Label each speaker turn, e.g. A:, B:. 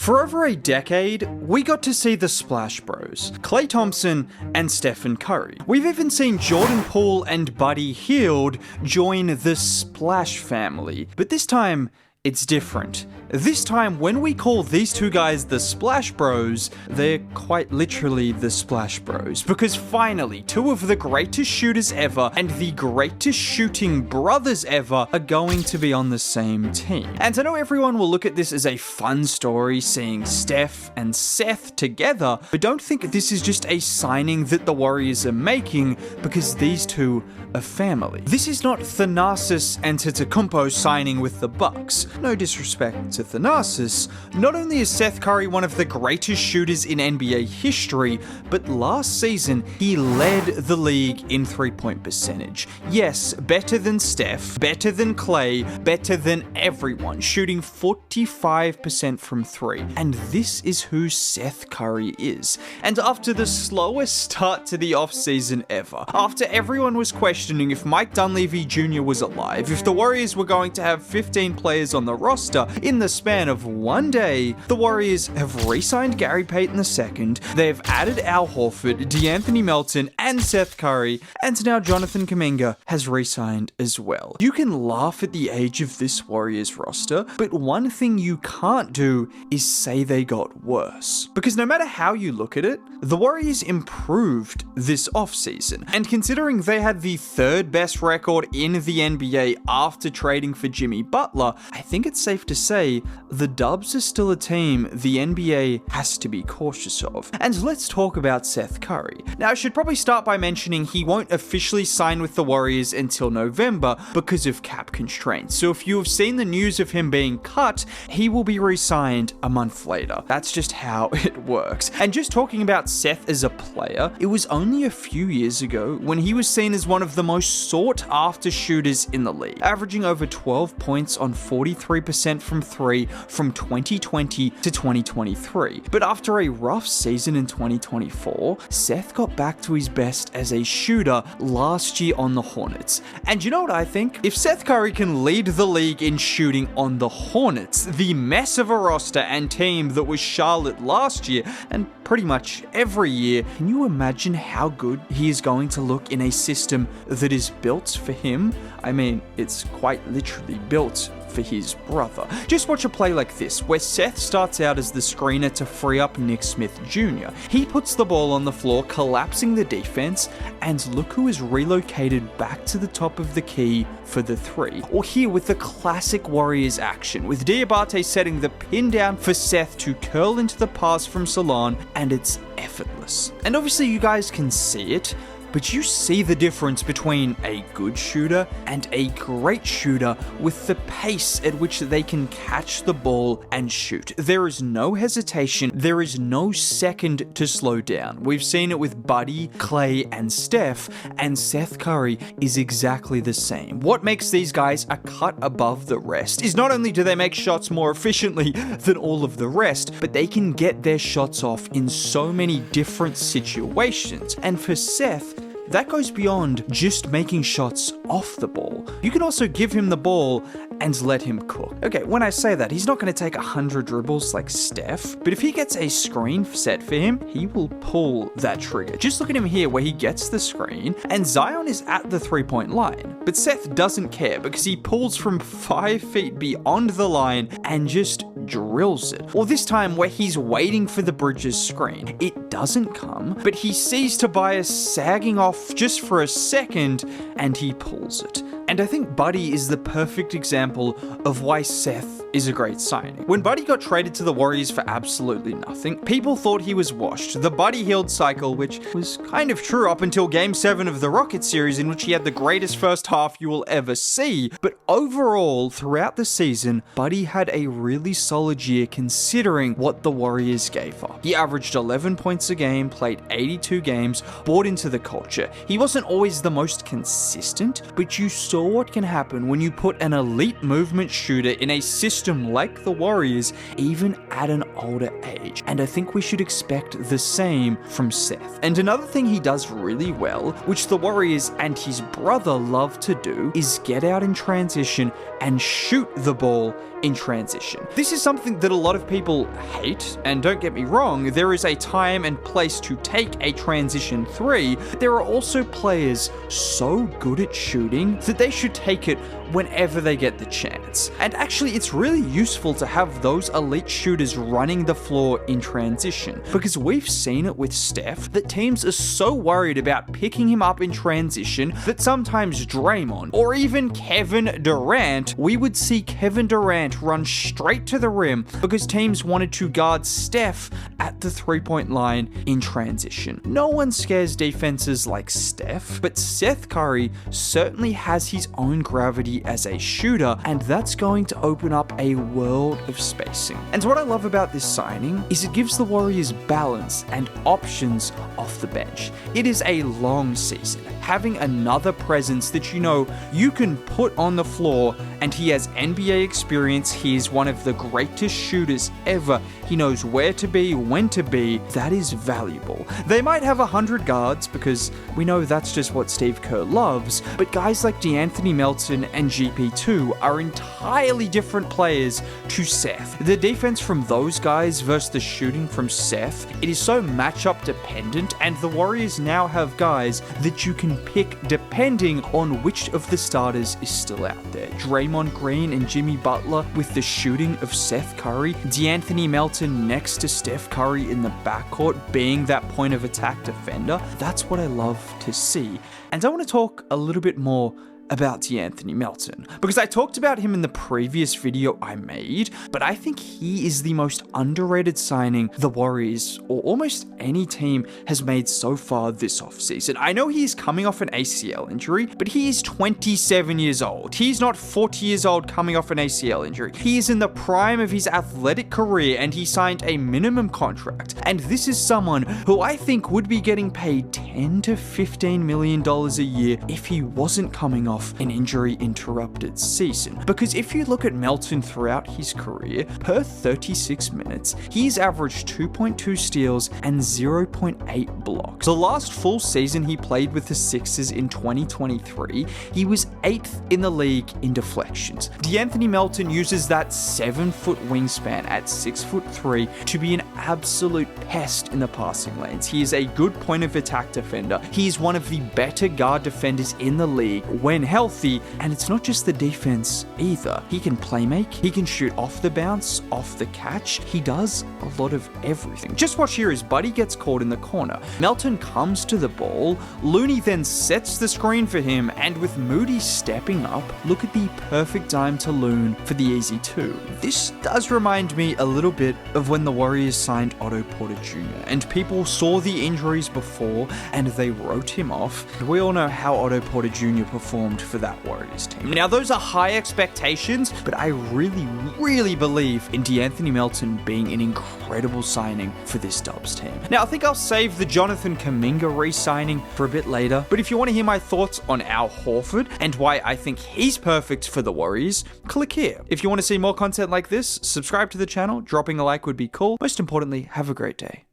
A: For over a decade, we got to see the Splash Bros, Klay Thompson and Stephen Curry. We've even seen Jordan Poole and Buddy Hield join the Splash family, but this time, it's different. This time, when we call these two guys the Splash Bros, they're quite literally the Splash Bros. Because finally, two of the greatest shooters ever and the greatest shooting brothers ever are going to be on the same team. And I know everyone will look at this as a fun story, seeing Steph and Seth together, but don't think this is just a signing that the Warriors are making because these two are family. This is not Thanasis and Antetokounmpo signing with the Bucks. No disrespect to Thanasis, not only is Seth Curry one of the greatest shooters in NBA history, but last season he led the league in three-point percentage. Yes, better than Steph, better than Klay, better than everyone, shooting 45% from three. And this is who Seth Curry is. And after the slowest start to the offseason ever, after everyone was questioning if Mike Dunleavy Jr. was alive, if the Warriors were going to have 15 players on the roster in the span of one day, the Warriors have re-signed Gary Payton II, they've added Al Horford, DeAnthony Melton, and Seth Curry, and now Jonathan Kuminga has re-signed as well. You can laugh at the age of this Warriors roster, but one thing you can't do is say they got worse. Because no matter how you look at it, the Warriors improved this offseason, and considering they had the third best record in the NBA after trading for Jimmy Butler, I think it's safe to say the Dubs are still a team the NBA has to be cautious of. And let's talk about Seth Curry. Now, I should probably start by mentioning he won't officially sign with the Warriors until November because of cap constraints. So if you have seen the news of him being cut, he will be re-signed a month later. That's just how it works. And just talking about Seth as a player, it was only a few years ago when he was seen as one of the most sought-after shooters in the league, averaging over 12 points on 43% from three from 2020 to 2023. But after a rough season in 2024, Seth got back to his best as a shooter last year on the Hornets. And you know what I think? If Seth Curry can lead the league in shooting on the Hornets, the mess of a roster and team that was Charlotte last year, and pretty much every year, can you imagine how good he is going to look in a system that is built for him? I mean, it's quite literally built for his brother. Just watch a play like this, where Seth starts out as the screener to free up Nick Smith Jr. He puts the ball on the floor, collapsing the defense, and look who is relocated back to the top of the key for the three. Or here with the classic Warriors action, with Diabate setting the pin down for Seth to curl into the pass from Solon, and it's effortless. And obviously you guys can see it, but you see the difference between a good shooter and a great shooter with the pace at which they can catch the ball and shoot. There is no hesitation, there is no second to slow down. We've seen it with Buddy, Klay, and Steph, and Seth Curry is exactly the same. What makes these guys a cut above the rest is not only do they make shots more efficiently than all of the rest, but they can get their shots off in so many different situations. And for Seth, that goes beyond just making shots off the ball. You can also give him the ball and let him cook. Okay, when I say that, he's not going to take 100 dribbles like Steph, but if he gets a screen set for him, he will pull that trigger. Just look at him here where he gets the screen and Zion is at the three-point line. But Seth doesn't care because he pulls from 5 feet beyond the line and just drills it. Or this time where he's waiting for the Bridges screen. It doesn't come, but he sees Tobias sagging off just for a second and he pulls it. And I think Buddy is the perfect example of why Seth is a great signing. When Buddy got traded to the Warriors for absolutely nothing, people thought he was washed. The Buddy Hield cycle, which was kind of true up until Game 7 of the Rockets series, in which he had the greatest first half you will ever see. But overall, throughout the season, Buddy had a really solid year considering what the Warriors gave up. He averaged 11 points a game, played 82 games, bought into the culture. He wasn't always the most consistent, but you saw what can happen when you put an elite movement shooter in a system system like the Warriors, even at an older age. And I think we should expect the same from Seth. And another thing he does really well, which the Warriors and his brother love to do, is get out in transition and shoot the ball in transition. This is something that a lot of people hate, and don't get me wrong, there is a time and place to take a transition three, but there are also players so good at shooting that they should take it whenever they get the chance. And actually, it's really useful to have those elite shooters running the floor in transition, because we've seen it with Steph that teams are so worried about picking him up in transition that sometimes Draymond or even Kevin Durant, we would see Kevin Durant run straight to the rim because teams wanted to guard Steph at the three-point line in transition. No one scares defenses like Steph, but Seth Curry certainly has his own gravity as a shooter, and that's going to open up a world of spacing. And what I love about this signing is it gives the Warriors balance and options off the bench. It is a long season. Having another presence that you know you can put on the floor, and he has NBA experience, he is one of the greatest shooters ever, he knows where to be, when to be, that is valuable. They might have 100 guards because we know that's just what Steve Kerr loves, but guys like DeAnthony Melton and GP2 are entirely different players to Seth. The defense from those guys versus the shooting from Seth, it is so matchup dependent, and the Warriors now have guys that you can pick depending on which of the starters is still out there. Draymond Green and Jimmy Butler with the shooting of Seth Curry, DeAnthony Melton next to Steph Curry in the backcourt being that point of attack defender. That's what I love to see. And I want to talk a little bit more about DeAnthony Melton, because I talked about him in the previous video I made, but I think he is the most underrated signing the Warriors or almost any team has made so far this offseason. I know he is coming off an ACL injury, but he is 27 years old. He's not 40 years old coming off an ACL injury. He is in the prime of his athletic career, and he signed a minimum contract. And this is someone who I think would be getting paid $10 to $15 million a year if he wasn't coming off an injury-interrupted season. Because if you look at Melton throughout his career, per 36 minutes, he's averaged 2.2 steals and 0.8 blocks. The last full season he played with the Sixers in 2023, he was 8th in the league in deflections. DeAnthony Melton uses that 7-foot wingspan at 6'3" to be an absolute pest in the passing lanes. He is a good point of attack defender. He is one of the better guard defenders in the league when healthy, and it's not just the defense either. He can play make, he can shoot off the bounce, off the catch, he does a lot of everything. Just watch here as Buddy gets caught in the corner. Melton comes to the ball, Looney then sets the screen for him, and with Moody stepping up, look at the perfect dime to Loon for the easy two. This does remind me a little bit of when the Warriors signed Otto Porter Jr., and people saw the injuries before and they wrote him off. We all know how Otto Porter Jr. performed for that Warriors team. Now, those are high expectations, but I really believe in DeAnthony Melton being an incredible signing for this Dubs team. Now, I think I'll save the Jonathan Kuminga re-signing for a bit later, but if you want to hear my thoughts on Al Horford and why I think he's perfect for the Warriors, click here. If you want to see more content like this, subscribe to the channel, dropping a like would be cool. Most importantly, have a great day.